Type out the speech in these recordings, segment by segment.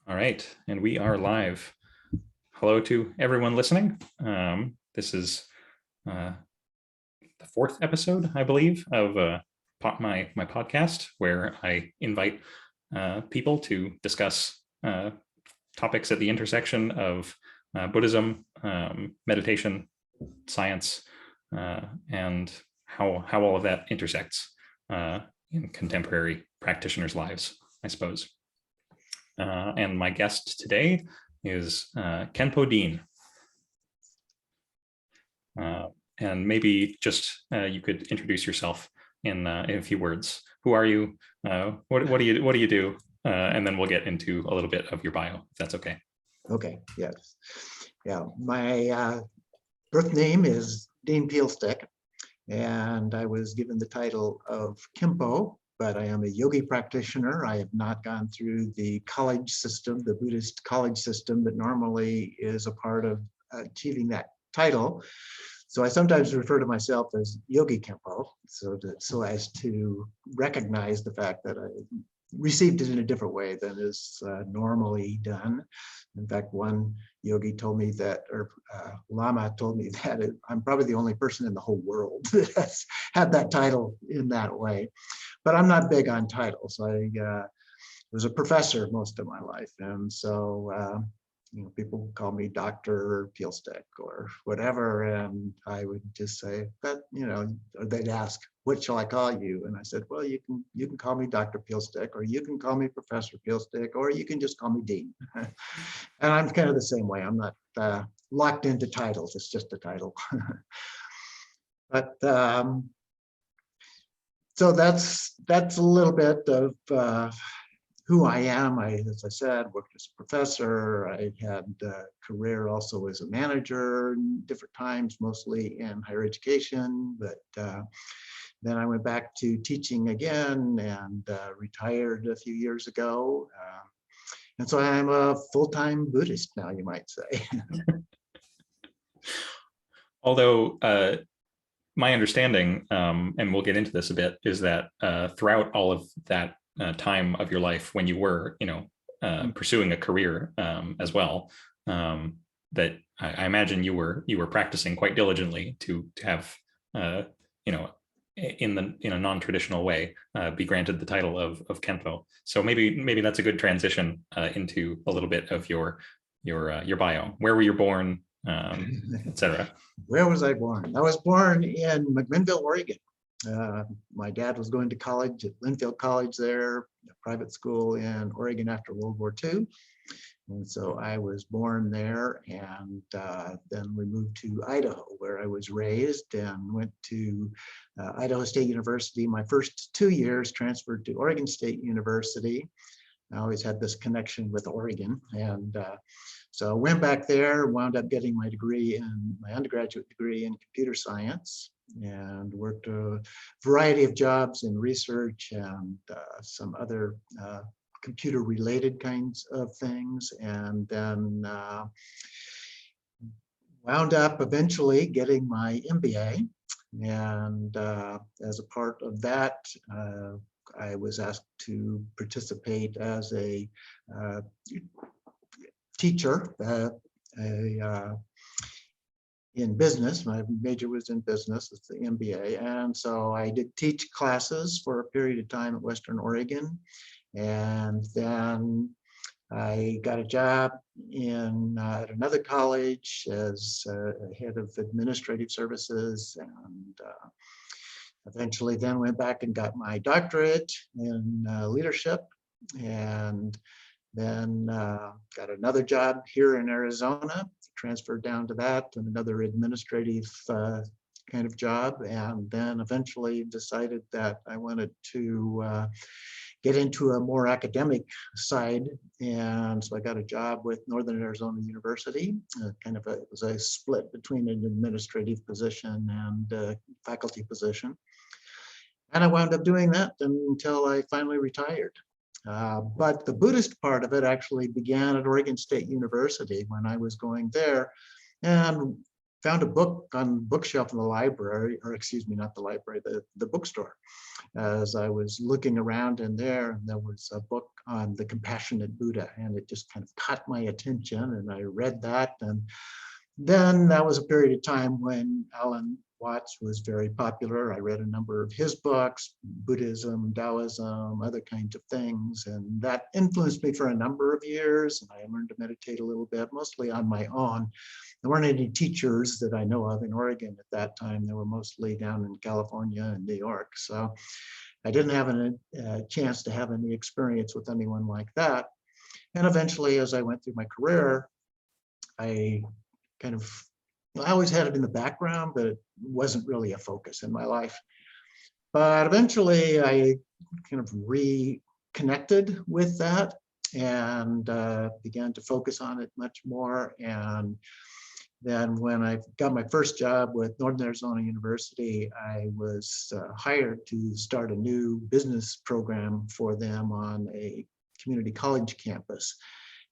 All right, and we are live. Hello to everyone listening. This is the fourth episode, I believe, of my podcast, where I invite people to discuss topics at the intersection of Buddhism, meditation, science, and how all of that intersects in contemporary practitioners' lives, I suppose. And my guest today is Khenpo Dean. And maybe just you could introduce yourself in a few words. Who are you? What do you do? And then we'll get into a little bit of your bio, if that's okay. Okay. Yes. Yeah. My birth name is Dean Peelstick, and I was given the title of Khenpo, but I am a yogi practitioner. I have not gone through the college system, the Buddhist college system that normally is a part of achieving that title. So I sometimes refer to myself as Yogi Khenpo, so as to recognize the fact that I received it in a different way than is normally done. In fact, one yogi told me that, or Lama told me that I'm probably the only person in the whole world that has had that title in that way. But I'm not big on titles. I was a professor most of my life, and so people call me Dr. Peelstick or whatever, and I would just say that, or they'd ask, "What shall I call you?" And I said, "Well, you can call me Dr. Peelstick, or you can call me Professor Peelstick, or you can just call me Dean." And I'm kind of the same way. I'm not locked into titles. It's just a title. But so that's a little bit of who I am. As I said, worked as a professor. I had a career also as a manager in different times, mostly in higher education. But then I went back to teaching again and retired a few years ago. And so I'm a full-time Buddhist now, you might say. Although my understanding, and we'll get into this a bit, is that throughout all of that time of your life when you were, pursuing a career as well, that I imagine you were practicing quite diligently to have, in a non-traditional way, be granted the title of Khenpo. So maybe that's a good transition into a little bit of your bio. Where were you born, etc. Where was I born? I was born in McMinnville, Oregon. My dad was going to college at Linfield College there, a private school in Oregon after World War II. And so I was born there, and then we moved to Idaho, where I was raised, and went to Idaho State University. My first 2 years transferred to Oregon State University. I always had this connection with Oregon, and so I went back there, wound up getting my undergraduate degree in computer science, and worked a variety of jobs in research and some other computer-related kinds of things, and then wound up eventually getting my MBA. And as a part of that, I was asked to participate as a teacher in business. My major was in business, it's the MBA. And so I did teach classes for a period of time at Western Oregon. And then I got a job at another college as head of administrative services, and eventually then went back and got my doctorate in leadership, and then got another job here in Arizona, transferred down to that, and another administrative kind of job, and then eventually decided that I wanted to get into a more academic side, and so I got a job with Northern Arizona University. It was a split between an administrative position and a faculty position, and I wound up doing that until I finally retired. But the Buddhist part of it actually began at Oregon State University when I was going there, and found a book on bookshelf in the library, or excuse me, not the library, the bookstore. as I was looking around in there, and there was a book on the compassionate Buddha, and it just kind of caught my attention, and I read that. And then that was a period of time when Alan Watts was very popular. I read a number of his books, Buddhism, Taoism, other kinds of things, and that influenced me for a number of years. And I learned to meditate a little bit, mostly on my own. There weren't any teachers that I know of in Oregon at that time. They were mostly down in California and New York. So I didn't have a chance to have any experience with anyone like that. And eventually, as I went through my career, I kind of, I always had it in the background, but it wasn't really a focus in my life. But eventually I kind of reconnected with that and began to focus on it much more. And then when I got my first job with Northern Arizona University, I was hired to start a new business program for them on a community college campus.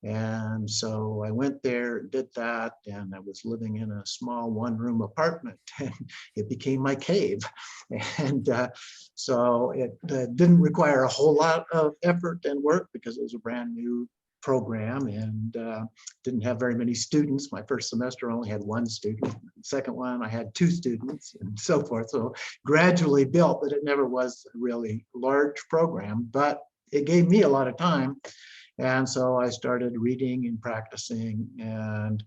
And so I went there, did that, and I was living in a small one-room apartment, and it became my cave. And so it didn't require a whole lot of effort and work because it was a brand new program and didn't have very many students. My first semester only had one student. The second one, I had two students and so forth. So gradually built, but it never was a really large program, but it gave me a lot of time. And so I started reading and practicing, and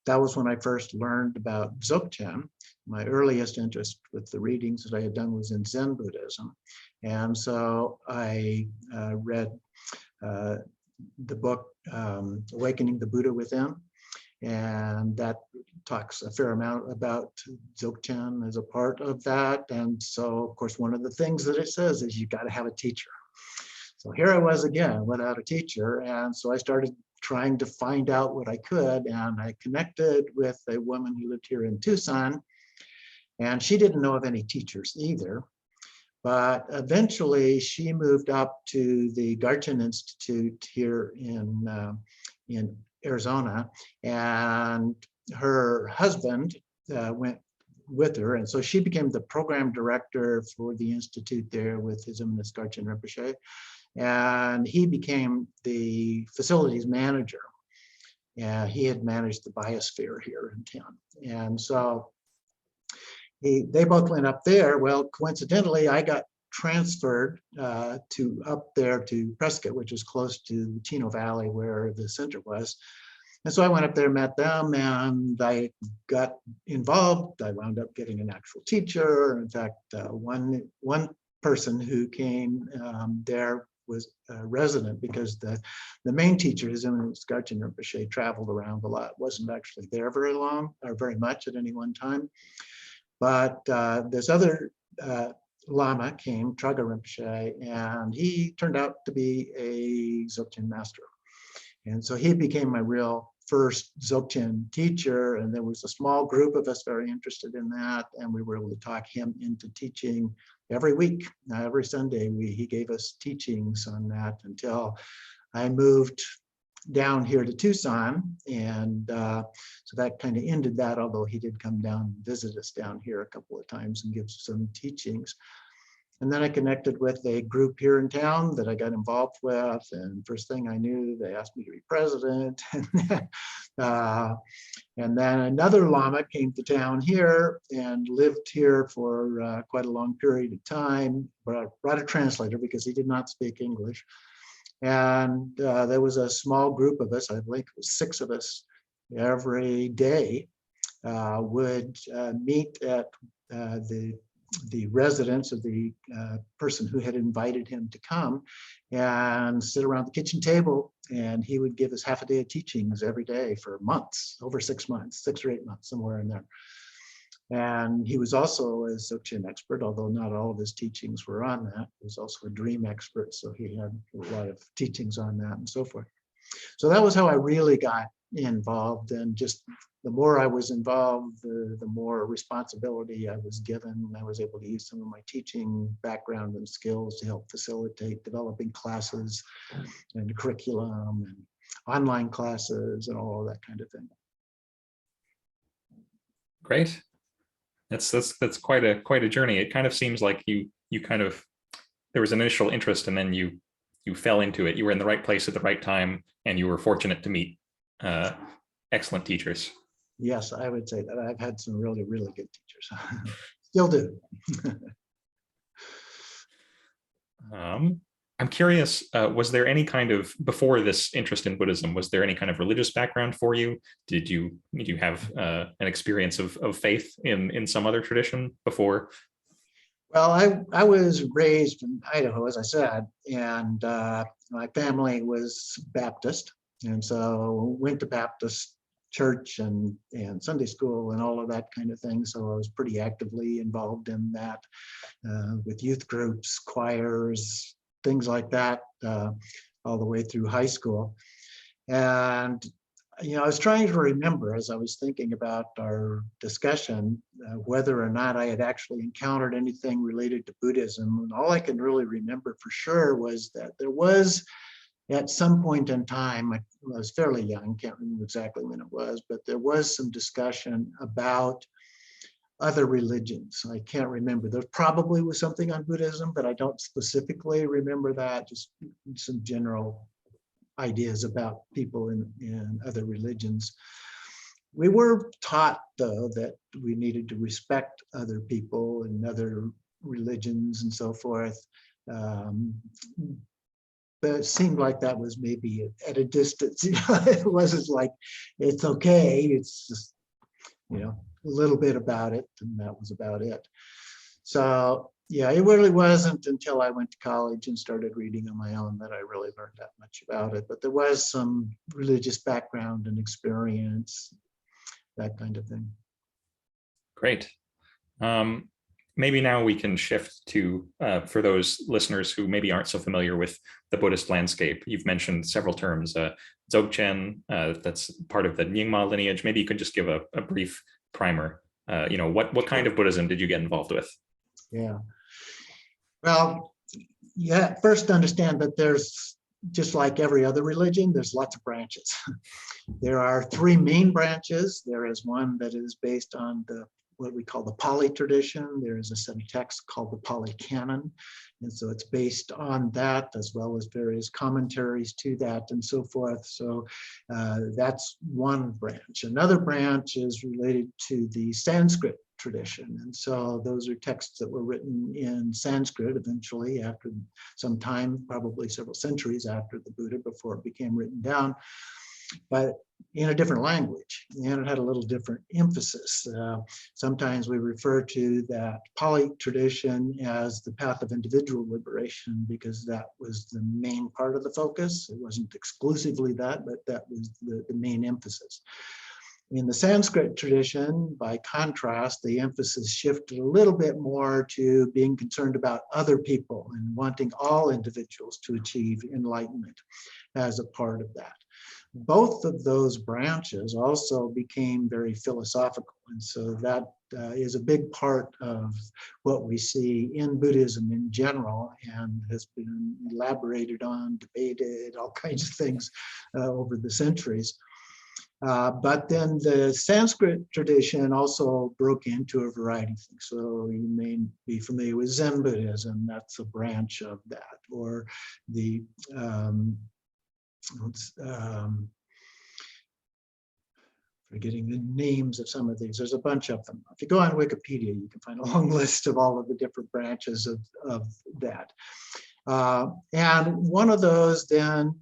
that was when I first learned about Dzogchen. My earliest interest with the readings that I had done was in Zen Buddhism. And so I read the book, Awakening the Buddha Within, and that talks a fair amount about Dzogchen as a part of that. And so, of course, one of the things that it says is you got to have a teacher. So here I was again without a teacher, and so I started trying to find out what I could, and I connected with a woman who lived here in Tucson, and she didn't know of any teachers either. But eventually she moved up to the Dzogchen Institute here in Arizona, and her husband went with her. And so she became the program director for the institute there with His Eminence Dzogchen Rinpoche. And he became the facilities manager. And he had managed the biosphere here in town. And so they both went up there. Well, coincidentally, I got transferred to up there to Prescott, which is close to Chino Valley where the center was. And so I went up there, met them, and I got involved. I wound up getting an actual teacher. In fact, one person who came there was a resident because the main teacher, His Eminence Dzogchen Rinpoche, traveled around a lot, wasn't actually there very long or very much at any one time. But this other Lama came, Traga Rinpoche, and he turned out to be a Dzogchen master. And so he became my real first Dzogchen teacher, and there was a small group of us very interested in that, and we were able to talk him into teaching every week. Every Sunday, he gave us teachings on that until I moved down here to Tucson, and so that kind of ended that, although he did come down and visit us down here a couple of times and give some teachings. And then I connected with a group here in town that I got involved with, and first thing I knew, they asked me to be president. And then another Lama came to town here and lived here for quite a long period of time, brought a translator because he did not speak English. And there was a small group of us, I think it was 6 of us, every day would meet at the residence of the person who had invited him to come and sit around the kitchen table, and he would give us half a day of teachings every day for months, over 6 months, 6 or 8 months, somewhere in there. And he was also a Dzogchen expert, although not all of his teachings were on that. He was also a dream expert, so he had a lot of teachings on that and so forth. So that was how I really got involved, and just the more I was involved, the more responsibility I was given. I was able to use some of my teaching background and skills to help facilitate developing classes and curriculum and online classes and all of that kind of thing. Great. That's quite a journey. It kind of seems like you kind of there was an initial interest, and then you fell into it. You were in the right place at the right time, and you were fortunate to meet excellent teachers. Yes, I would say that. I've had some really, really good teachers. Still do. I'm curious, was there any kind of, before this interest in Buddhism, was there any kind of religious background for you? Did you have an experience of faith in some other tradition before? Well, I was raised in Idaho, as I said, and my family was Baptist. And so went to Baptist church and Sunday school and all of that kind of thing. So I was pretty actively involved in that with youth groups, choirs, things like that, all the way through high school. And I was trying to remember as I was thinking about our discussion, whether or not I had actually encountered anything related to Buddhism. And all I can really remember for sure was that there was, at some point in time, I was fairly young, can't remember exactly when it was, but there was some discussion about other religions. I can't remember. There probably was something on Buddhism, but I don't specifically remember that, just some general ideas about people in other religions. We were taught, though, that we needed to respect other people and other religions and so forth. But it seemed like that was maybe at a distance. It wasn't like it's okay. It's just, a little bit about it, and that was about it. So yeah, it really wasn't until I went to college and started reading on my own that I really learned that much about it. But there was some religious background and experience, that kind of thing. Great. Maybe now we can shift to, for those listeners who maybe aren't so familiar with the Buddhist landscape, you've mentioned several terms, Dzogchen, that's part of the Nyingma lineage. Maybe you could just give a brief primer. What kind of Buddhism did you get involved with? Yeah. Well, yeah, first understand that there's, just like every other religion, there's lots of branches. There are three main branches. There is one that is based on what we call the Pali tradition. There is a set of texts called the Pali Canon. And so it's based on that, as well as various commentaries to that and so forth. So that's one branch. Another branch is related to the Sanskrit tradition. And so those are texts that were written in Sanskrit eventually after some time, probably several centuries after the Buddha, before it became written down, but in a different language, and it had a little different emphasis. Sometimes we refer to that Pali tradition as the path of individual liberation because that was the main part of the focus. It wasn't exclusively that, but that was the main emphasis. In the Sanskrit tradition, by contrast, the emphasis shifted a little bit more to being concerned about other people and wanting all individuals to achieve enlightenment as a part of that. Both of those branches also became very philosophical, and so that is a big part of what we see in Buddhism in general, and has been elaborated on, debated, all kinds of things over the centuries. But then the Sanskrit tradition also broke into a variety of things. So you may be familiar with Zen Buddhism, that's a branch of that, or the forgetting the names of some of these. There's a bunch of them. If you go on Wikipedia, you can find a long list of all of the different branches of that. And one of those then,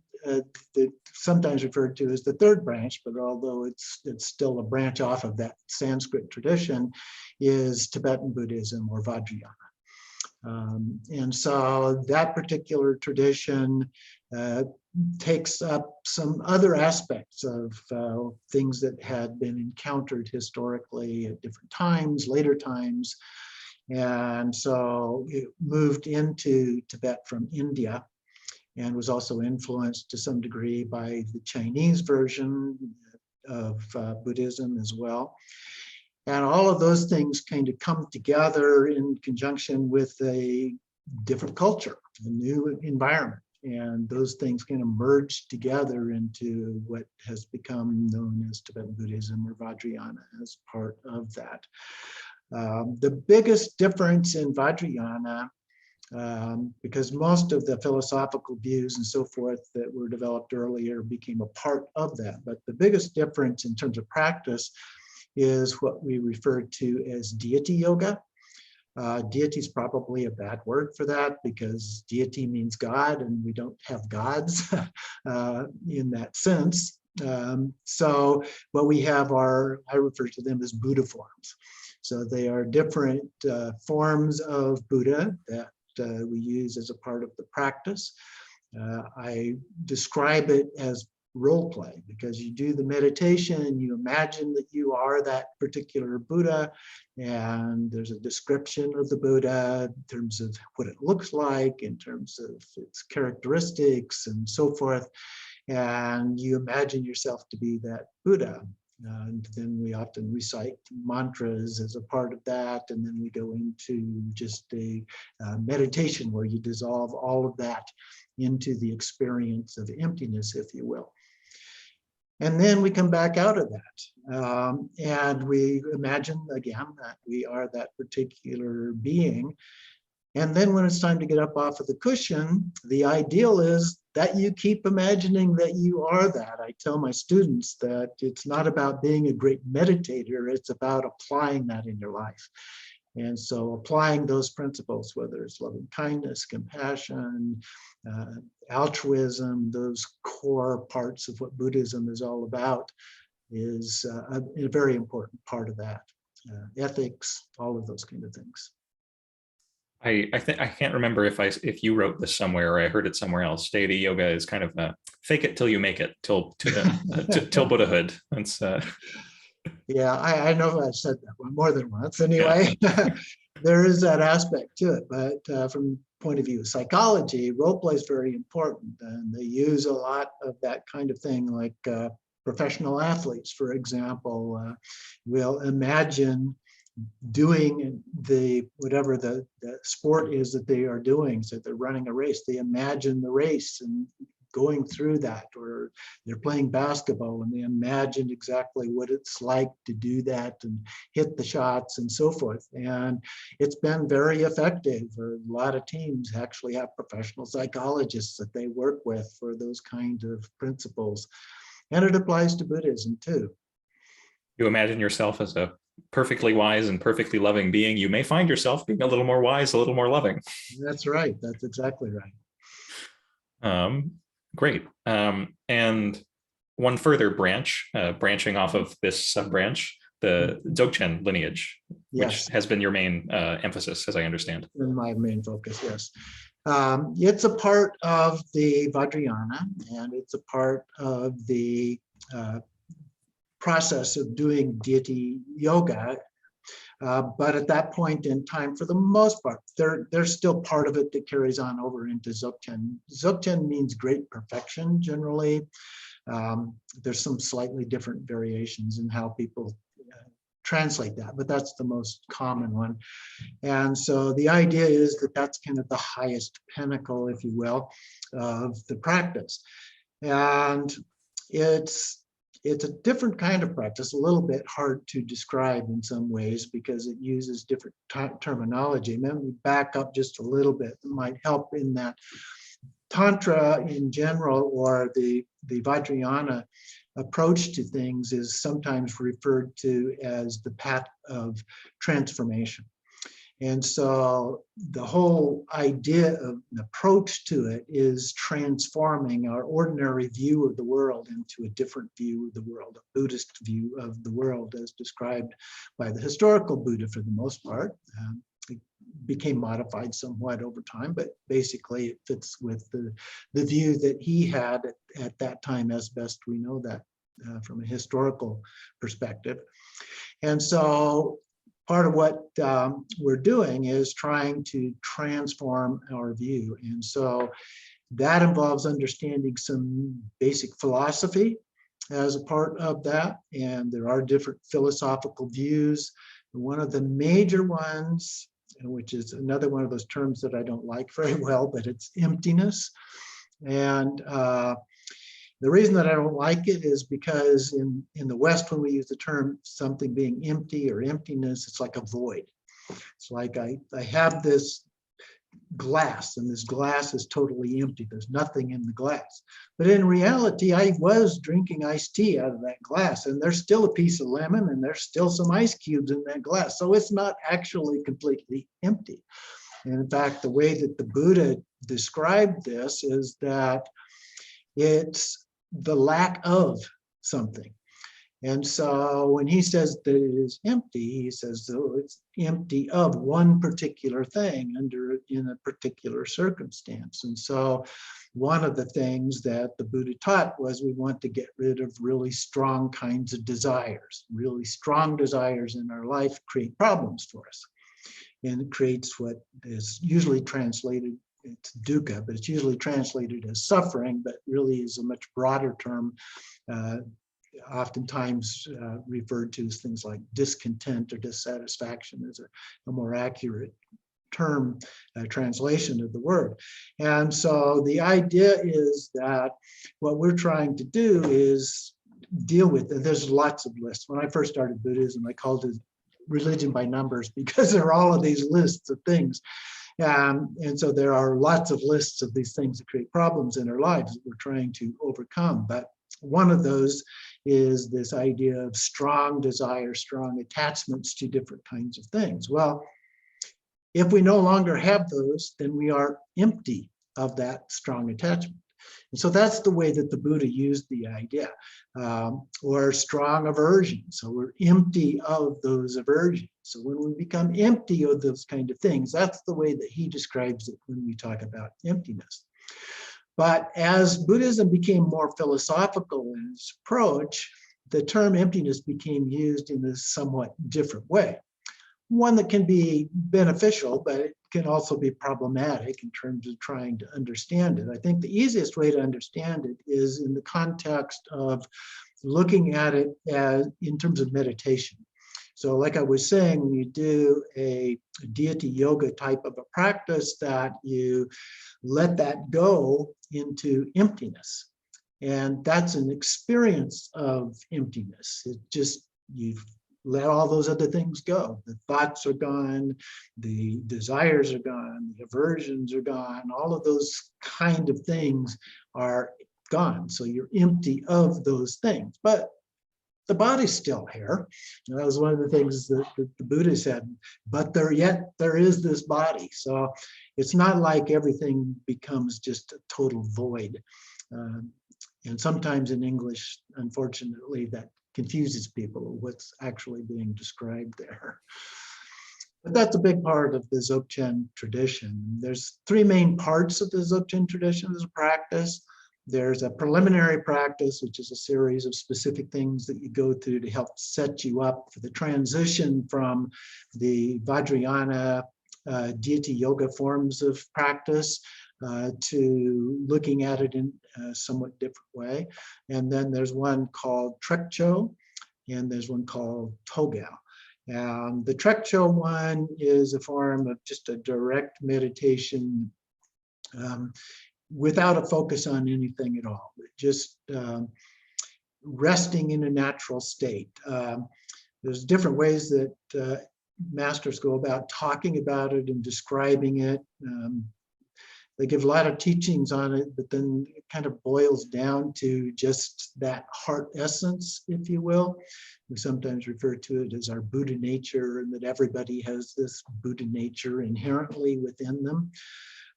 sometimes referred to as the third branch, but although it's still a branch off of that Sanskrit tradition, is Tibetan Buddhism, or Vajrayana. And so that particular tradition takes up some other aspects of things that had been encountered historically at different times, later times. And so it moved into Tibet from India and was also influenced to some degree by the Chinese version of Buddhism as well. And all of those things kind of come together in conjunction with a different culture, a new environment. And those things kind of merge together into what has become known as Tibetan Buddhism, or Vajrayana, as part of that. The biggest difference in Vajrayana because most of the philosophical views and so forth that were developed earlier became a part of that. But the biggest difference in terms of practice is what we refer to as deity yoga. Deity is probably a bad word for that because deity means God, and we don't have gods in that sense. So what we have are, I refer to them as Buddha forms. So they are different forms of Buddha that we use as a part of the practice. I describe it as role play because you do the meditation, you imagine that you are that particular Buddha, and there's a description of the Buddha in terms of what it looks like, in terms of its characteristics and so forth. And you imagine yourself to be that Buddha. And then we often recite mantras as a part of that. And then we go into just a meditation where you dissolve all of that into the experience of emptiness, if you will. And then we come back out of that. And we imagine again that we are that particular being. And then when it's time to get up off of the cushion, the ideal is that you keep imagining that you are that. I tell my students that it's not about being a great meditator, it's about applying that in your life. And so applying those principles, whether it's loving kindness, compassion, altruism, those core parts of what Buddhism is all about, is a very important part of that. Ethics, all of those kind of things. I think I can't remember if you wrote this somewhere or I heard it somewhere else. Deity yoga is kind of fake it till you make it, till Buddhahood. That's yeah, I know I've said that one more than once. Anyway, yeah. There is that aspect to it, but from point of view of psychology, role play is very important, and they use a lot of that kind of thing, like professional athletes, for example, will imagine doing the whatever the sport is that they are doing. So they're running a race, they imagine the race and going through that, or they're playing basketball and they imagine exactly what it's like to do that and hit the shots and so forth. And it's been very effective. A lot of teams actually have professional psychologists that they work with for those kind of principles. And it applies to Buddhism too. You imagine yourself as a perfectly wise and perfectly loving being, you may find yourself being a little more wise, a little more loving. That's right. That's exactly right. Great. And one further branch, branching off of this sub-branch, the Dzogchen lineage, yes, which has been your main emphasis, as I understand. My main focus, yes. It's a part of the Vajrayana, and it's a part of the process of doing deity yoga. But at that point in time, for the most part, there's still part of it that carries on over into Dzogchen. Dzogchen means great perfection, generally. There's some slightly different variations in how people translate that, but that's the most common one. And so the idea is that that's kind of the highest pinnacle, if you will, of the practice. And it's a different kind of practice, a little bit hard to describe in some ways because it uses different terminology. And then we back up just a little bit. It might help in that Tantra in general, or the Vajrayana approach to things, is sometimes referred to as the path of transformation. And so the whole idea of an approach to it is transforming our ordinary view of the world into a different view of the world, a Buddhist view of the world as described by the historical Buddha for the most part. It became modified somewhat over time, but basically it fits with the view that he had at that time, as best we know that from a historical perspective. And so part of what we're doing is trying to transform our view. And so that involves understanding some basic philosophy as a part of that. And there are different philosophical views. One of the major ones, which is another one of those terms that I don't like very well, but it's emptiness. And the reason that I don't like it is because in the West, when we use the term something being empty or emptiness, it's like a void. It's like I have this glass, and this glass is totally empty. There's nothing in the glass. But in reality, I was drinking iced tea out of that glass, and there's still a piece of lemon, and there's still some ice cubes in that glass. So it's not actually completely empty. And in fact, the way that the Buddha described this is that it's the lack of something. And so when he says that it is empty, he says, oh, it's empty of one particular thing in a particular circumstance. And so one of the things that the Buddha taught was we want to get rid of really strong kinds of desires. Really strong desires in our life create problems for us. And it creates what is usually translated, it's dukkha, but it's usually translated as suffering, but really is a much broader term, oftentimes referred to as things like discontent or dissatisfaction is a more accurate term translation of the word. And so the idea is that what we're trying to do is deal with, there's lots of lists. When I first started Buddhism, I called it religion by numbers because there are all of these lists of things. And so there are lots of lists of these things that create problems in our lives that we're trying to overcome. But one of those is this idea of strong desire, strong attachments to different kinds of things. Well, if we no longer have those, then we are empty of that strong attachment. And so that's the way that the Buddha used the idea, or strong aversion. So we're empty of those aversions. So when we become empty of those kind of things, that's the way that he describes it when we talk about emptiness. But as Buddhism became more philosophical in its approach, the term emptiness became used in a somewhat different way. One that can be beneficial, but it can also be problematic in terms of trying to understand it. I think the easiest way to understand it is in the context of looking at it as in terms of meditation. So like I was saying, when you do a deity yoga type of a practice, that you let that go into emptiness. And that's an experience of emptiness. It just, you've let all those other things go. The thoughts are gone, the desires are gone, the aversions are gone, all of those kind of things are gone. So you're empty of those things. But the body's still here. And that was one of the things that the Buddha said, but there is this body. So it's not like everything becomes just a total void. And sometimes in English, unfortunately, that confuses people what's actually being described there. But that's a big part of the Dzogchen tradition. There's three main parts of the Dzogchen tradition as a practice. There's a preliminary practice, which is a series of specific things that you go through to help set you up for the transition from the Vajrayana deity yoga forms of practice to looking at it in a somewhat different way. And then there's one called Trekcho, and there's one called Togao. The Trekcho one is a form of just a direct meditation without a focus on anything at all, just resting in a natural state. There's different ways that masters go about talking about it and describing it. They give a lot of teachings on it, but then it kind of boils down to just that heart essence, if you will. We sometimes refer to it as our Buddha nature, and that everybody has this Buddha nature inherently within them.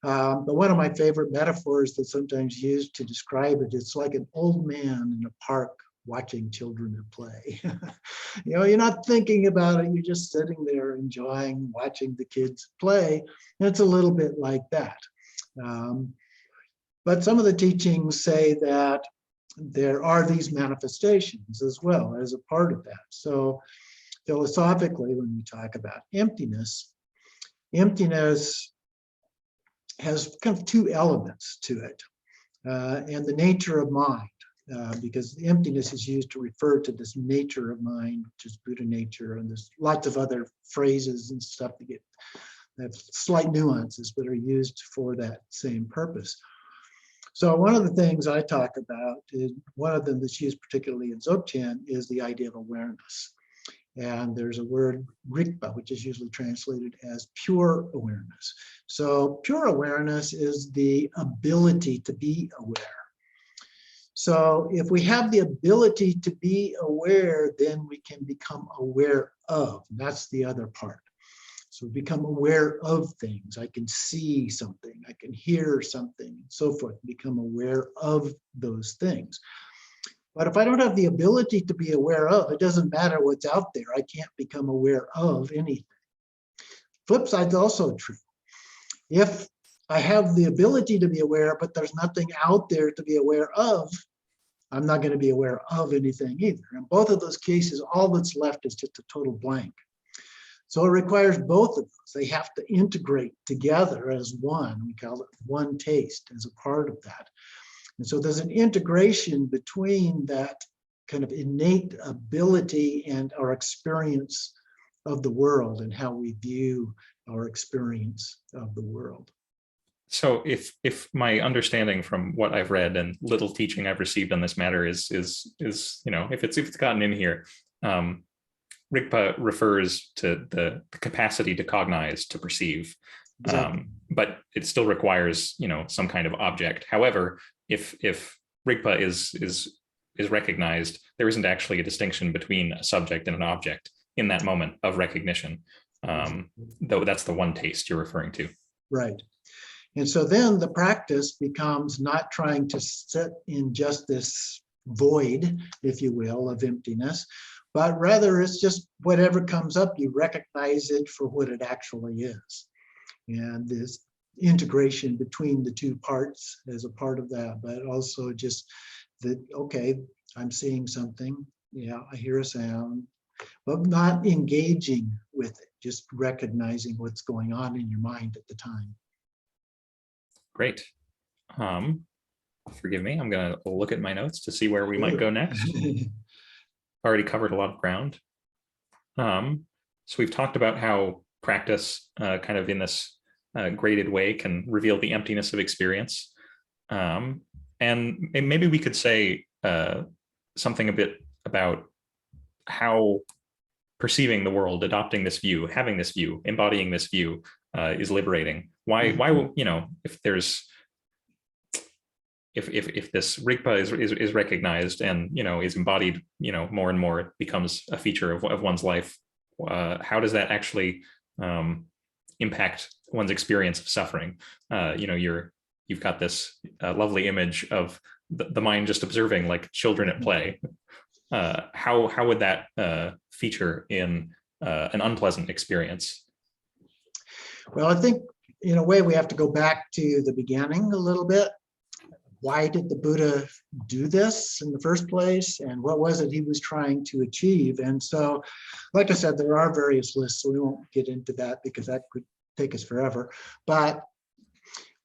But one of my favorite metaphors that's sometimes used to describe it, it's like an old man in a park watching children at play. You know, you're not thinking about it, you're just sitting there enjoying watching the kids play. And it's a little bit like that. But some of the teachings say that there are these manifestations as well as a part of that. So philosophically, when we talk about emptiness, emptiness has kind of two elements to it, and the nature of mind, because emptiness is used to refer to this nature of mind, which is Buddha nature, and there's lots of other phrases and stuff that have slight nuances but are used for that same purpose. So one of the things I talk about, is one of them that's used particularly in Dzogchen, is the idea of awareness. And there's a word, Rigpa, which is usually translated as pure awareness. So pure awareness is the ability to be aware. So if we have the ability to be aware, then we can become aware of. That's the other part. So become aware of things. I can see something, I can hear something, and so forth. Become aware of those things. But if I don't have the ability to be aware of, it doesn't matter what's out there. I can't become aware of anything. Flip side's also true. If I have the ability to be aware, but there's nothing out there to be aware of, I'm not going to be aware of anything either. In both of those cases, all that's left is just a total blank. So it requires both of those. They have to integrate together as one. We call it one taste as a part of that. And so there's an integration between that kind of innate ability and our experience of the world and how we view our experience of the world. So if my understanding from what I've read and little teaching I've received on this matter is if it's gotten in here, Rigpa refers to the capacity to cognize, to perceive, Exactly. but it still requires some kind of object. However, if Rigpa is recognized, there isn't actually a distinction between a subject and an object in that moment of recognition. Though that's the one taste you're referring to. Right. And so then the practice becomes not trying to sit in just this void, if you will, of emptiness, but rather it's just whatever comes up, you recognize it for what it actually is. And this integration between the two parts as a part of that, but also just that, okay, I'm seeing something, yeah, I hear a sound, but not engaging with it, just recognizing what's going on in your mind at the time. Great. Forgive me, I'm going to look at my notes to see where we might go next. Already covered a lot of ground. So we've talked about how practice kind of in this graded way can reveal the emptiness of experience. And maybe we could say something a bit about how perceiving the world, adopting this view, having this view, embodying this view is liberating. Why, if there's, if this Rigpa is recognized and, is embodied, more and more, it becomes a feature of one's life. How does that actually impact one's experience of suffering? You've got this lovely image of the mind just observing like children at play. How would that feature in an unpleasant experience? Well, I think in a way we have to go back to the beginning a little bit. Why did the Buddha do this in the first place? And what was it he was trying to achieve? And so, like I said, there are various lists, so we won't get into that because that could take us forever. But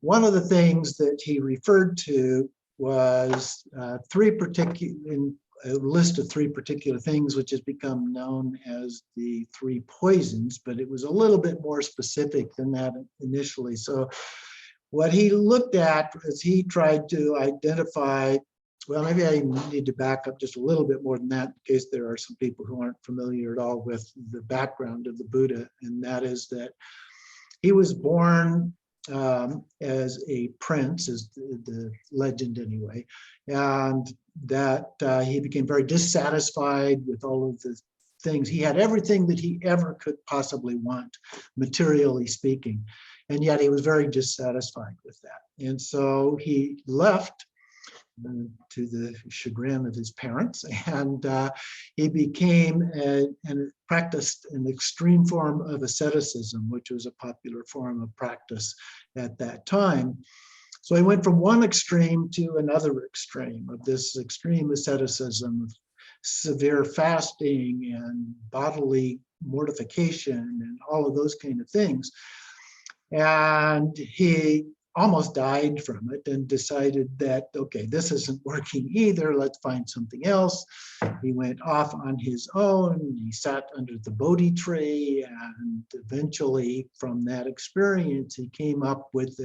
one of the things that he referred to was a list of three particular things, which has become known as the three poisons, but it was a little bit more specific than that initially. So what he looked at is he tried to identify, well, maybe I need to back up just a little bit more than that in case there are some people who aren't familiar at all with the background of the Buddha, and that is that he was born as a prince, is the legend anyway, and that he became very dissatisfied with all of the things. He had everything that he ever could possibly want, materially speaking, and yet he was very dissatisfied with that. And so he left to the chagrin of his parents, and he became and practiced an extreme form of asceticism, which was a popular form of practice at that time. So he went from one extreme to another extreme of this extreme asceticism, of severe fasting and bodily mortification and all of those kind of things. And he almost died from it and decided that, okay, this isn't working either. Let's find something else. He went off on his own. He sat under the Bodhi tree, and eventually from that experience, he came up with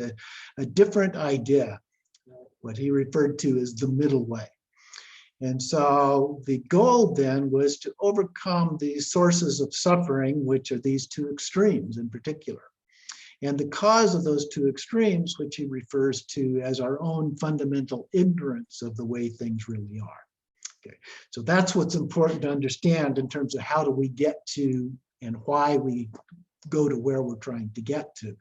a different idea, what he referred to as the middle way. And so the goal then was to overcome these sources of suffering, which are these two extremes in particular. and the cause of those two extremes, which he refers to as our own fundamental ignorance of the way things really are. Okay, so that's what's important to understand in terms of how do we get to and why we go to where we're trying to get to.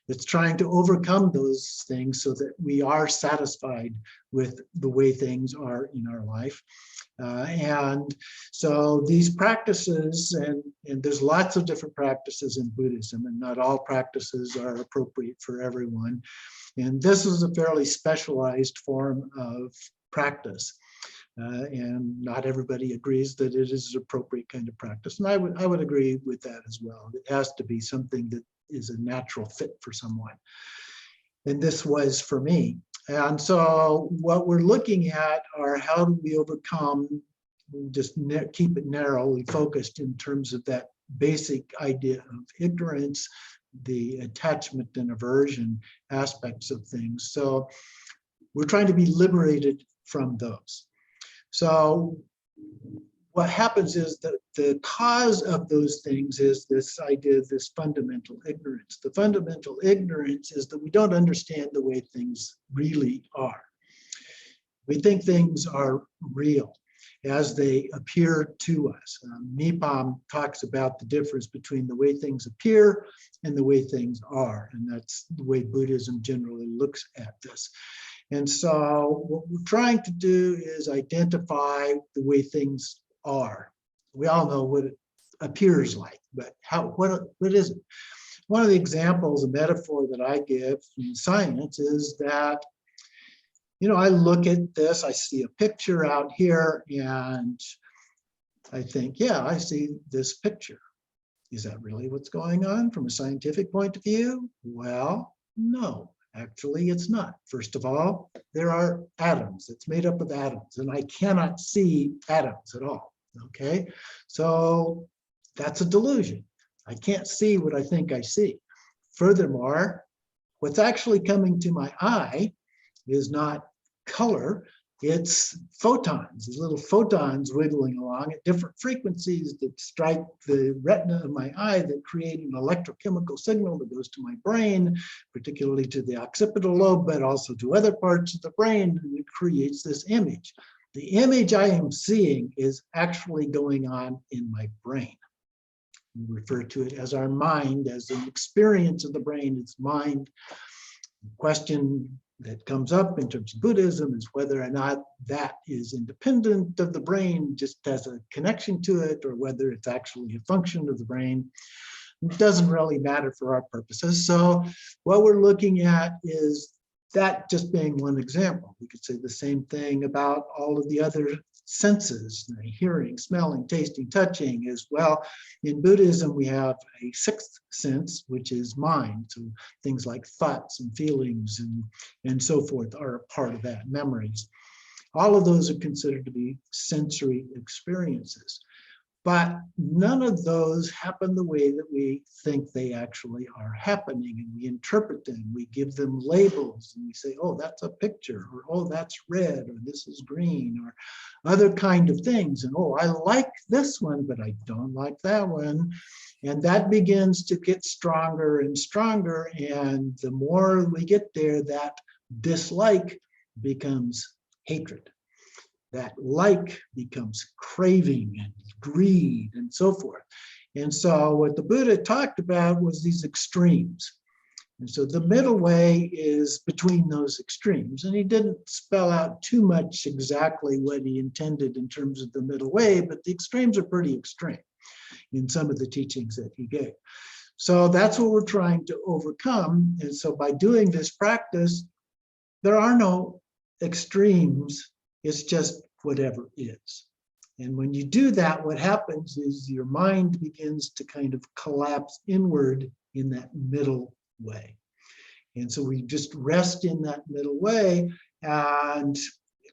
It's trying to overcome those things so that we are satisfied with the way things are in our life. And so these practices, and there's lots of different practices in Buddhism, and not all practices are appropriate for everyone. And this is a fairly specialized form of practice. And not everybody agrees that it is an appropriate kind of practice. And I would agree with that as well. It has to be something that is a natural fit for someone. And this was for me. And so what we're looking at are how do we overcome, just keep it narrowly focused in terms of that basic idea of ignorance, the attachment and aversion aspects of things. So we're trying to be liberated from those. So what happens is that the cause of those things is this idea of this fundamental ignorance. The fundamental ignorance is that we don't understand the way things really are. We think things are real as they appear to us. Nipam talks about the difference between the way things appear and the way things are. And that's the way Buddhism generally looks at this. And so what we're trying to do is identify the way things are. We all know what it appears like, but what is it? One of the examples, a metaphor that I give in science is that, I look at this, I see a picture out here, and I think, yeah, I see this picture. Is that really what's going on from a scientific point of view? Well, no. Actually, it's not. First of all, there are atoms. It's made up of atoms, and I cannot see atoms at all, okay? So that's a delusion. I can't see what I think I see. Furthermore, what's actually coming to my eye is not color, it's photons, these little photons wiggling along at different frequencies that strike the retina of my eye that create an electrochemical signal that goes to my brain, particularly to the occipital lobe, but also to other parts of the brain, and it creates this image. The image I am seeing is actually going on in my brain. We refer to it as our mind, as an experience of the brain, it's mind. The question that comes up in terms of Buddhism is whether or not that is independent of the brain, just has a connection to it, or whether it's actually a function of the brain. It doesn't really matter for our purposes. So what we're looking at is that just being one example. We could say the same thing about all of the other senses, hearing, smelling, tasting, touching as well. In Buddhism, we have a sixth sense, which is mind. So things like thoughts and feelings and so forth are a part of that, memories. All of those are considered to be sensory experiences. But none of those happen the way that we think they actually are happening, and we interpret them, we give them labels, and we say, oh, that's a picture, or oh, that's red, or this is green, or other kind of things. And oh, I like this one, but I don't like that one. And that begins to get stronger and stronger. And the more we get there, that dislike becomes hatred. That like becomes craving and greed and so forth. And so what the Buddha talked about was these extremes. And so the middle way is between those extremes. And he didn't spell out too much exactly what he intended in terms of the middle way, but the extremes are pretty extreme in some of the teachings that he gave. So that's what we're trying to overcome. And so by doing this practice, there are no extremes. It's just whatever is. And when you do that, what happens is your mind begins to kind of collapse inward in that middle way. And so we just rest in that middle way, and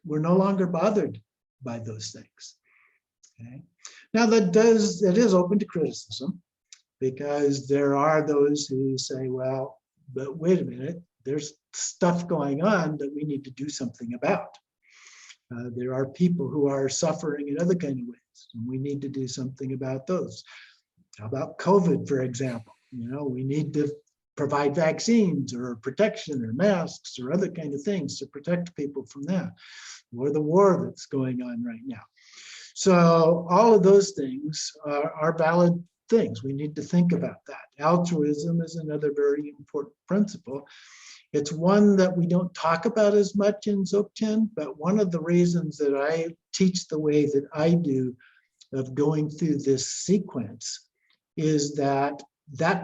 we're no longer bothered by those things. Okay? Now that is open to criticism, because there are those who say, well, but wait a minute, there's stuff going on that we need to do something about. There are people who are suffering in other kind of ways, and we need to do something about those. How about COVID, for example? We need to provide vaccines or protection or masks or other kind of things to protect people from that, or the war that's going on right now. So all of those things are valid things. We need to think about that. Altruism is another very important principle. It's one that we don't talk about as much in Dzogchen, but one of the reasons that I teach the way that I do of going through this sequence is that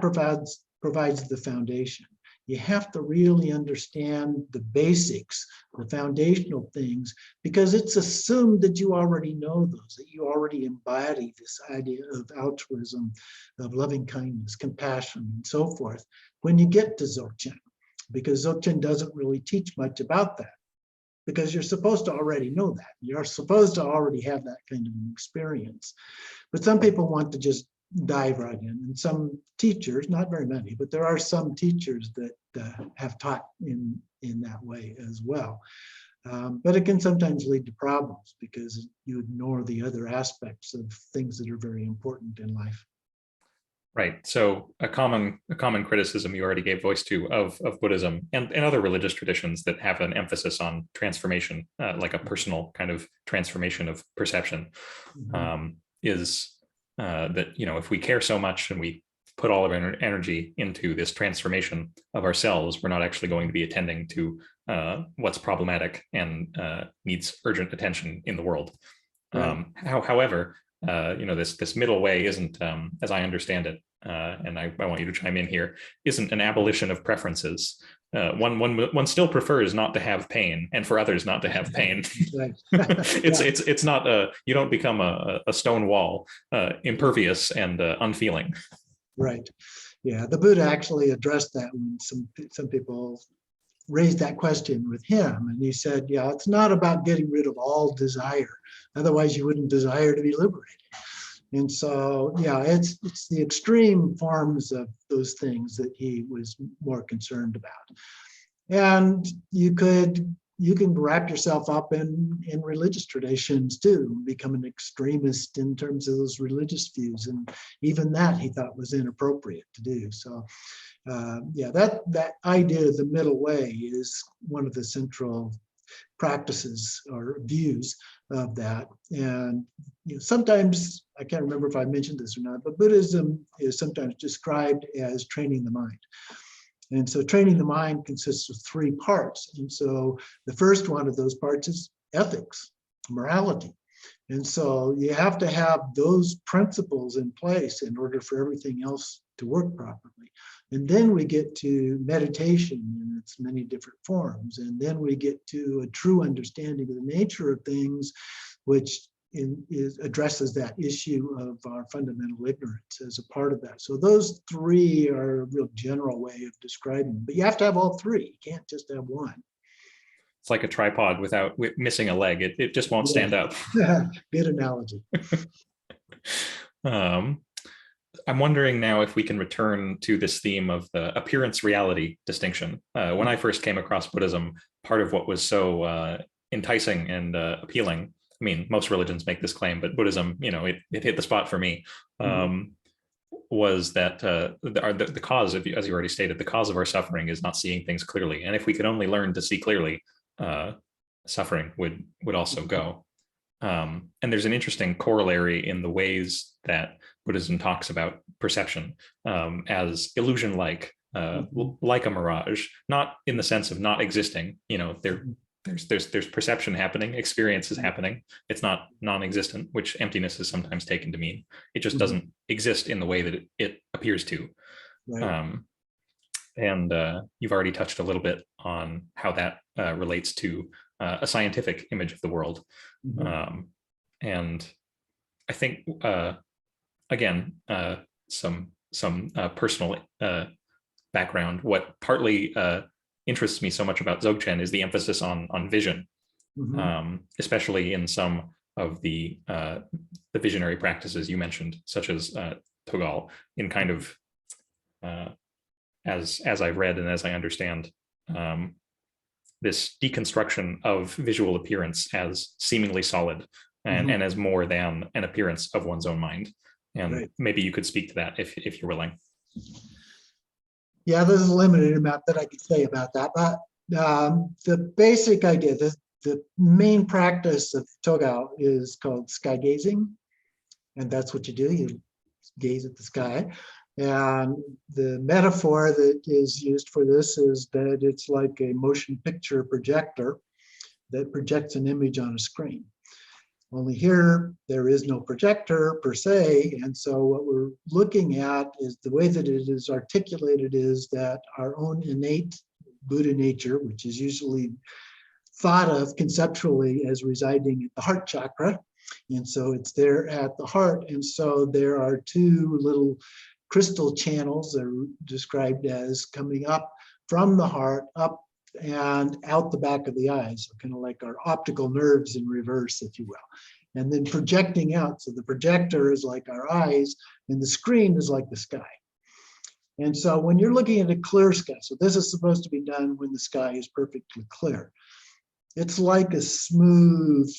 provides the foundation. You have to really understand the basics, the foundational things, because it's assumed that you already know those, that you already embody this idea of altruism, of loving kindness, compassion, and so forth when you get to Dzogchen, because Dzogchen doesn't really teach much about that, because you're supposed to already know that. You're supposed to already have that kind of an experience. But some people want to just dive right in, and some teachers, not very many, but there are some teachers that have taught in that way as well. But it can sometimes lead to problems because you ignore the other aspects of things that are very important in life. Right. So a common criticism you already gave voice to of Buddhism and other religious traditions that have an emphasis on transformation, like a personal kind of transformation of perception, is that, you know, if we care so much and we put all of our energy into this transformation of ourselves, we're not actually going to be attending to what's problematic and needs urgent attention in the world. Right. However, you know, this middle way isn't, as I understand it, and I want you to chime in here, isn't an abolition of preferences. One still prefers not to have pain, and for others not to have pain. It's not you don't become a stone wall, impervious and unfeeling. Right. Yeah, the Buddha actually addressed that when some people raised that question with him, and he said, yeah, it's not about getting rid of all desire, otherwise you wouldn't desire to be liberated. And so, yeah, it's the extreme forms of those things that he was more concerned about. And you can wrap yourself up in religious traditions too, become an extremist in terms of those religious views, and even that he thought was inappropriate to do. So yeah, that idea of the middle way is one of the central practices or views of that. And you know, sometimes, I can't remember if I mentioned this or not, but Buddhism is sometimes described as training the mind. And so training the mind consists of three parts. And so the first one of those parts is ethics, morality. And so you have to have those principles in place in order for everything else to work properly. And then we get to meditation in its many different forms. And then we get to a true understanding of the nature of things, which addresses that issue of our fundamental ignorance as a part of that. So those three are a real general way of describing, but you have to have all three. You can't just have one. It's like a tripod without missing a leg. It just won't stand up. Good analogy. I'm wondering now if we can return to this theme of the appearance reality distinction. When I first came across Buddhism, part of what was so enticing and appealing, I mean, most religions make this claim, but Buddhism, you know, it hit the spot for me, was that the cause of, as you already stated, the cause of our suffering is not seeing things clearly. And if we could only learn to see clearly, suffering would also go. And there's an interesting corollary in the ways that Buddhism talks about perception as illusion-like, like a mirage, not in the sense of not existing. You know, there's perception happening, experience is happening. It's not non-existent, which emptiness is sometimes taken to mean. It just doesn't exist in the way that it appears to. Right. And you've already touched a little bit on how that relates to a scientific image of the world. And I think, again, some personal background. What partly interests me so much about Dzogchen is the emphasis on vision, especially in some of the visionary practices you mentioned, such as Togal, in kind of, as I've read and as I understand, this deconstruction of visual appearance as seemingly solid and as more than an appearance of one's own mind. And maybe you could speak to that if you're willing. Yeah, there's a limited amount that I could say about that, but the basic idea, the main practice of Togao is called sky gazing, and that's what you do. You gaze at the sky. And the metaphor that is used for this is that it's like a motion picture projector that projects an image on a screen. Only here, there is no projector per se, and so what we're looking at is the way that it is articulated is that our own innate Buddha nature, which is usually thought of conceptually as residing at the heart chakra, and so it's there at the heart, and so there are two little crystal channels that are described as coming up from the heart, up and out the back of the eyes, so kind of like our optical nerves in reverse, if you will, and then projecting out. So the projector is like our eyes, and the screen is like the sky. And so when you're looking at a clear sky, so this is supposed to be done when the sky is perfectly clear. It's like a smooth,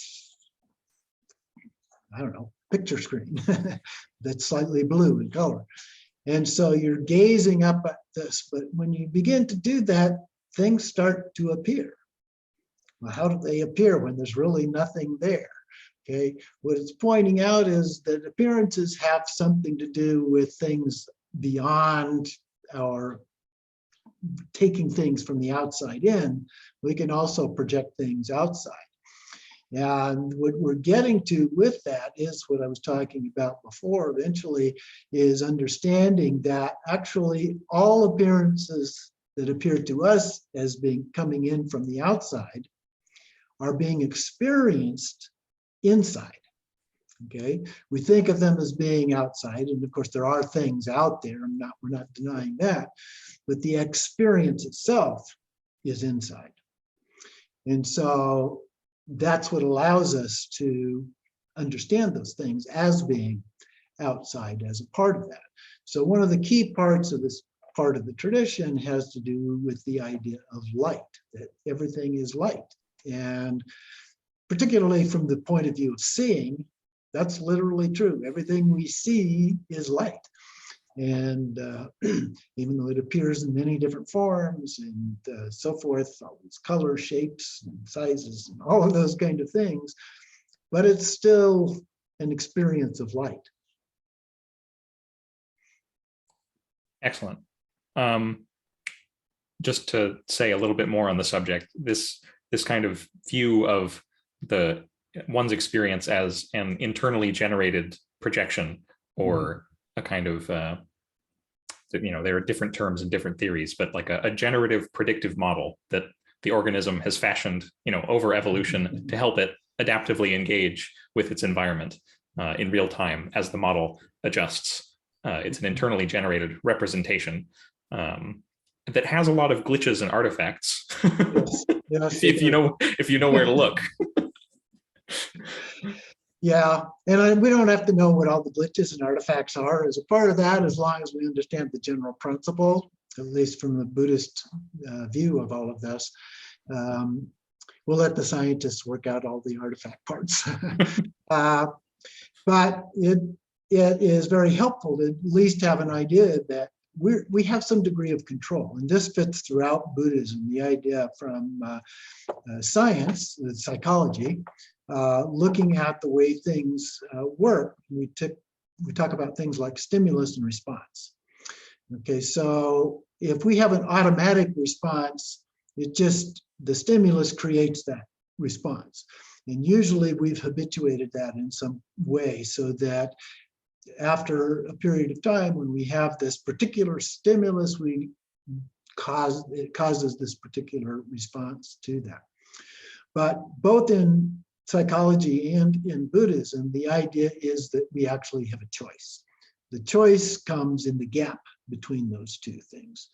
I don't know, picture screen that's slightly blue in color. And so you're gazing up at this, but when you begin to do that, things start to appear. Well, how do they appear when there's really nothing there? Okay, what it's pointing out is that appearances have something to do with things beyond our taking things from the outside in. We can also project things outside. And what we're getting to with that is what I was talking about before, eventually, is understanding that actually all appearances that appear to us as being coming in from the outside are being experienced inside. Okay, we think of them as being outside, and of course there are things out there, we're not denying that, but the experience itself is inside. And so that's what allows us to understand those things as being outside as a part of that. So one of the key parts of this part of the tradition has to do with the idea of light, that everything is light. And particularly from the point of view of seeing, that's literally true. Everything we see is light. And even though it appears in many different forms and so forth, all these color shapes and sizes and all of those kind of things, but it's still an experience of light. Excellent. Just to say a little bit more on the subject, this kind of view of one's experience as an internally generated projection, or a kind of there are different terms and different theories, but like a generative predictive model that the organism has fashioned over evolution to help it adaptively engage with its environment in real time as the model adjusts. It's an internally generated representation that has a lot of glitches and artifacts. Yes, if you know where to look. Yeah, and we don't have to know what all the glitches and artifacts are as a part of that, as long as we understand the general principle, at least from the Buddhist view of all of this. We'll let the scientists work out all the artifact parts. But it is very helpful to at least have an idea that we have some degree of control, and this fits throughout Buddhism. The idea from science, psychology, looking at the way things work. We talk about things like stimulus and response. Okay, so if we have an automatic response, the stimulus creates that response. And usually we've habituated that in some way, so that after a period of time, when we have this particular stimulus, it causes this particular response to that. But both in psychology and in Buddhism, the idea is that we actually have a choice. The choice comes in the gap between those two things.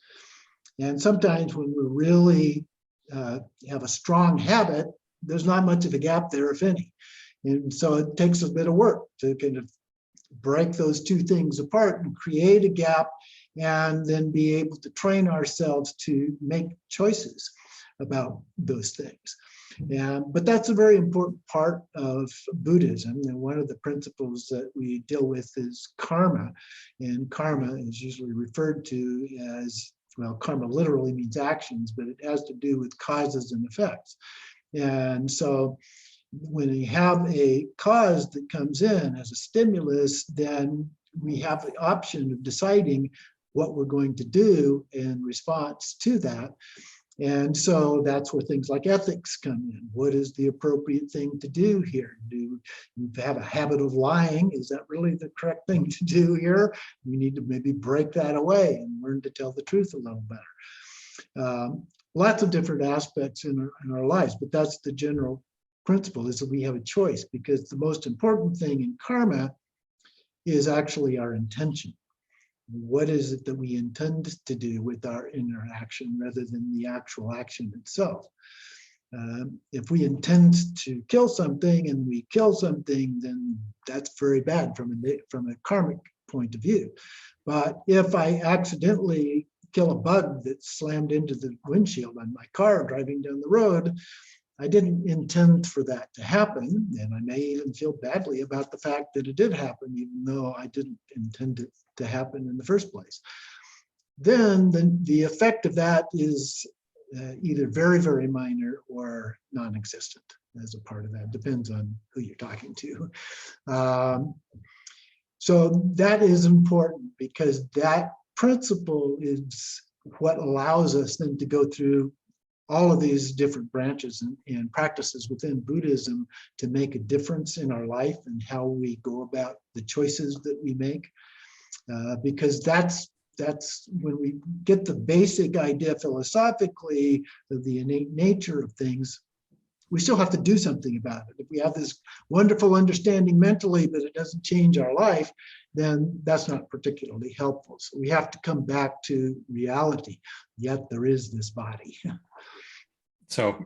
And sometimes when we really have a strong habit, there's not much of a gap there, if any. And so it takes a bit of work to kind of break those two things apart and create a gap, and then be able to train ourselves to make choices about those things. But that's a very important part of Buddhism. And one of the principles that we deal with is karma. And karma is usually referred to as well, karma literally means actions, but it has to do with causes and effects. And so when you have a cause that comes in as a stimulus, then we have the option of deciding what we're going to do in response to that. And so that's where things like ethics come in. What is the appropriate thing to do here? Do you have a habit of lying? Is that really the correct thing to do here? We need to maybe break that away and learn to tell the truth a little better. Lots of different aspects in our lives, but that's the general principle, is that we have a choice, because the most important thing in karma is actually our intention. What is it that we intend to do with our interaction rather than the actual action itself? If we intend to kill something and we kill something, then that's very bad from a karmic point of view. But if I accidentally kill a bug that slammed into the windshield on my car driving down the road, I didn't intend for that to happen, and I may even feel badly about the fact that it did happen, even though I didn't intend it to happen in the first place. Then the effect of that is either very, very minor or non-existent as a part of that. Depends on who you're talking to. So that is important, because that principle is what allows us then to go through all of these different branches and practices within Buddhism to make a difference in our life and how we go about the choices that we make. Because that's when we get the basic idea philosophically of the innate nature of things, we still have to do something about it. If we have this wonderful understanding mentally, but it doesn't change our life, then that's not particularly helpful. So we have to come back to reality, yet there is this body. So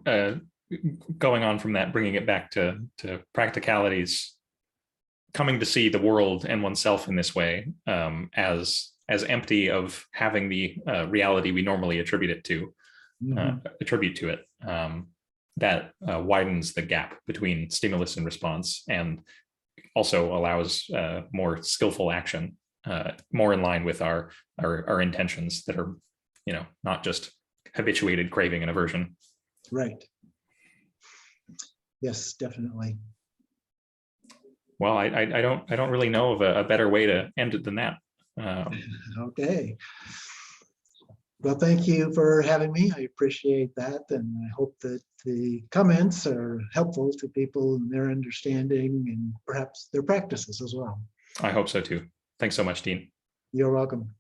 going on from that, bringing it back to practicalities, coming to see the world and oneself in this way as empty of having the reality we normally attribute it to, that widens the gap between stimulus and response, and also allows more skillful action, more in line with our intentions that are, not just habituated craving and aversion. Right. Yes, definitely. Well, I don't really know of a better way to end it than that. Okay. Well, thank you for having me. I appreciate that, and I hope that the comments are helpful to people in their understanding and perhaps their practices as well. I hope so too. Thanks so much, Dean. You're welcome.